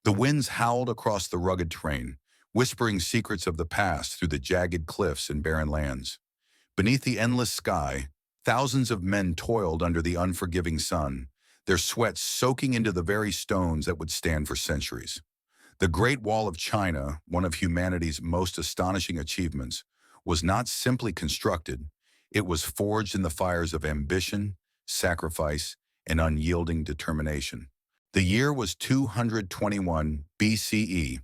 The winds howled across the rugged terrain, whispering secrets of the past through the jagged cliffs and barren lands. Beneath the endless sky, thousands of men toiled under the unforgiving sun, their sweat soaking into the very stones that would stand for centuries. The Great Wall of China, one of humanity's most astonishing achievements, was not simply constructed, it was forged in the fires of ambition, sacrifice, and unyielding determination. The year was 221 BCE.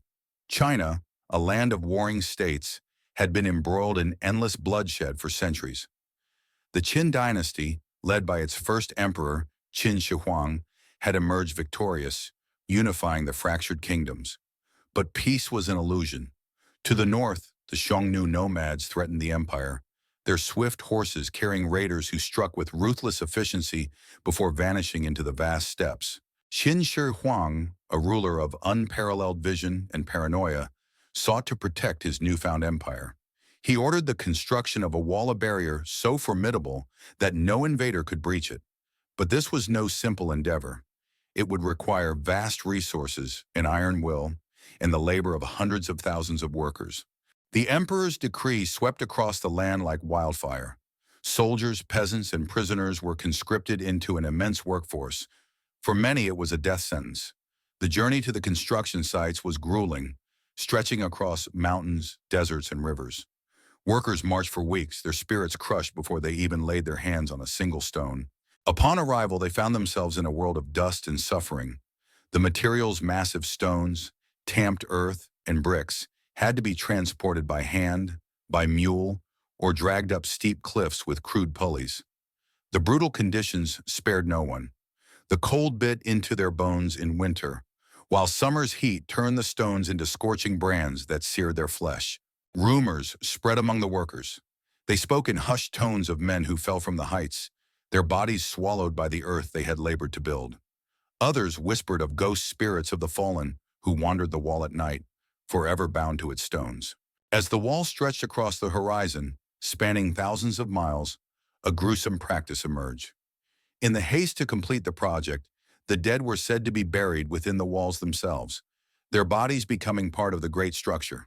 China, a land of warring states, had been embroiled in endless bloodshed for centuries. The Qin dynasty, led by its first emperor, Qin Shi Huang, had emerged victorious, unifying the fractured kingdoms. But peace was an illusion. To the north, the Xiongnu nomads threatened the empire, their swift horses carrying raiders who struck with ruthless efficiency before vanishing into the vast steppes. Qin Shi Huang, a ruler of unparalleled vision and paranoia, sought to protect his newfound empire. He ordered the construction of a wall of barrier so formidable that no invader could breach it. But this was no simple endeavor. It would require vast resources, an iron will, and the labor of hundreds of thousands of workers. The emperor's decree swept across the land like wildfire. Soldiers, peasants, and prisoners were conscripted into an immense workforce. For many, it was a death sentence. The journey to the construction sites was grueling, stretching across mountains, deserts, and rivers. Workers marched for weeks, their spirits crushed before they even laid their hands on a single stone. Upon arrival, they found themselves in a world of dust and suffering. The materials, massive stones, tamped earth, and bricks, had to be transported by hand, by mule, or dragged up steep cliffs with crude pulleys. The brutal conditions spared no one. The cold bit into their bones in winter, while summer's heat turned the stones into scorching brands that seared their flesh. Rumors spread among the workers. They spoke in hushed tones of men who fell from the heights, their bodies swallowed by the earth they had labored to build. Others whispered of ghost spirits of the fallen who wandered the wall at night, forever bound to its stones. As the wall stretched across the horizon, spanning thousands of miles, a gruesome practice emerged. In the haste to complete the project, the dead were said to be buried within the walls themselves, their bodies becoming part of the great structure.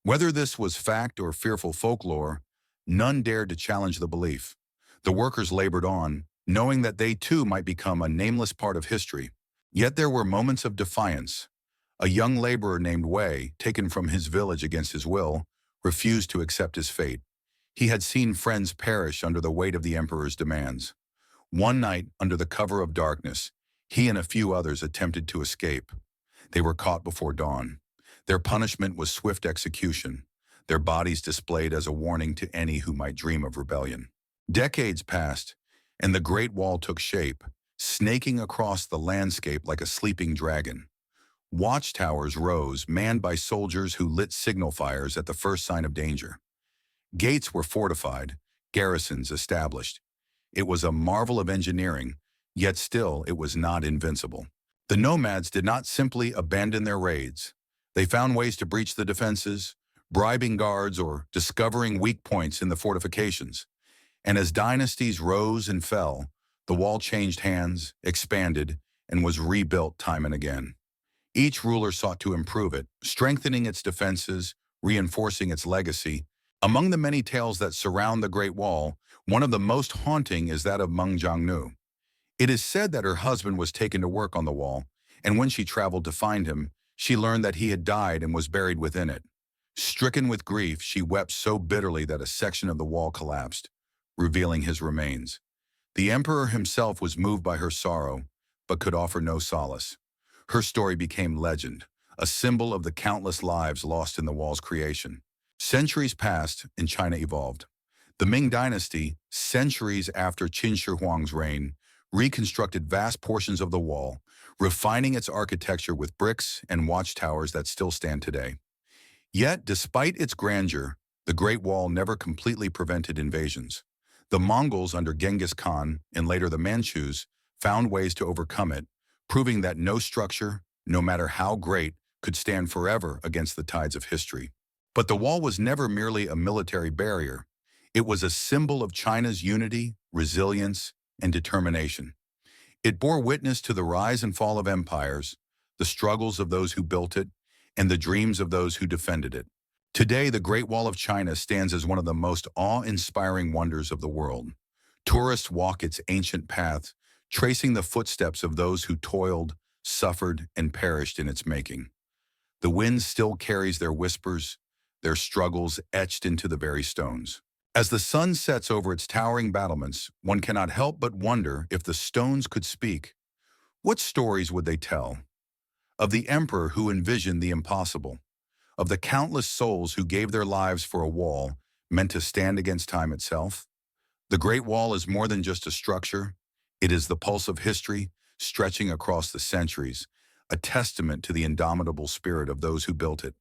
Whether this was fact or fearful folklore, none dared to challenge the belief. The workers labored on, knowing that they too might become a nameless part of history. Yet there were moments of defiance. A young laborer named Wei, taken from his village against his will, refused to accept his fate. He had seen friends perish under the weight of the emperor's demands. One night, under the cover of darkness, he and a few others attempted to escape. They were caught before dawn. Their punishment was swift execution, their bodies displayed as a warning to any who might dream of rebellion. Decades passed, and the Great Wall took shape, snaking across the landscape like a sleeping dragon. Watchtowers rose, manned by soldiers who lit signal fires at the first sign of danger. Gates were fortified, garrisons established. It was a marvel of engineering, yet still it was not invincible. The nomads did not simply abandon their raids. They found ways to breach the defenses, bribing guards or discovering weak points in the fortifications. And as dynasties rose and fell, the wall changed hands, expanded, and was rebuilt time and again. Each ruler sought to improve it, strengthening its defenses, reinforcing its legacy. Among the many tales that surround the Great Wall, one of the most haunting is that of Meng Jiangnu. It is said that her husband was taken to work on the wall, and when she traveled to find him, she learned that he had died and was buried within it. Stricken with grief, she wept so bitterly that a section of the wall collapsed, revealing his remains. The emperor himself was moved by her sorrow, but could offer no solace. Her story became legend, a symbol of the countless lives lost in the wall's creation. Centuries passed and China evolved. The Ming dynasty, centuries after Qin Shi Huang's reign, reconstructed vast portions of the wall, refining its architecture with bricks and watchtowers that still stand today. Yet, despite its grandeur, the Great Wall never completely prevented invasions. The Mongols under Genghis Khan, and later the Manchus, found ways to overcome it, proving that no structure, no matter how great, could stand forever against the tides of history. But the wall was never merely a military barrier. It was a symbol of China's unity, resilience, and determination. It bore witness to the rise and fall of empires, the struggles of those who built it, and the dreams of those who defended it. Today, the Great Wall of China stands as one of the most awe-inspiring wonders of the world. Tourists walk its ancient paths, tracing the footsteps of those who toiled, suffered, and perished in its making. The wind still carries their whispers, their struggles etched into the very stones. As the sun sets over its towering battlements, one cannot help but wonder if the stones could speak. What stories would they tell? Of the emperor who envisioned the impossible, of the countless souls who gave their lives for a wall meant to stand against time itself. The Great Wall is more than just a structure. It is the pulse of history, stretching across the centuries, a testament to the indomitable spirit of those who built it.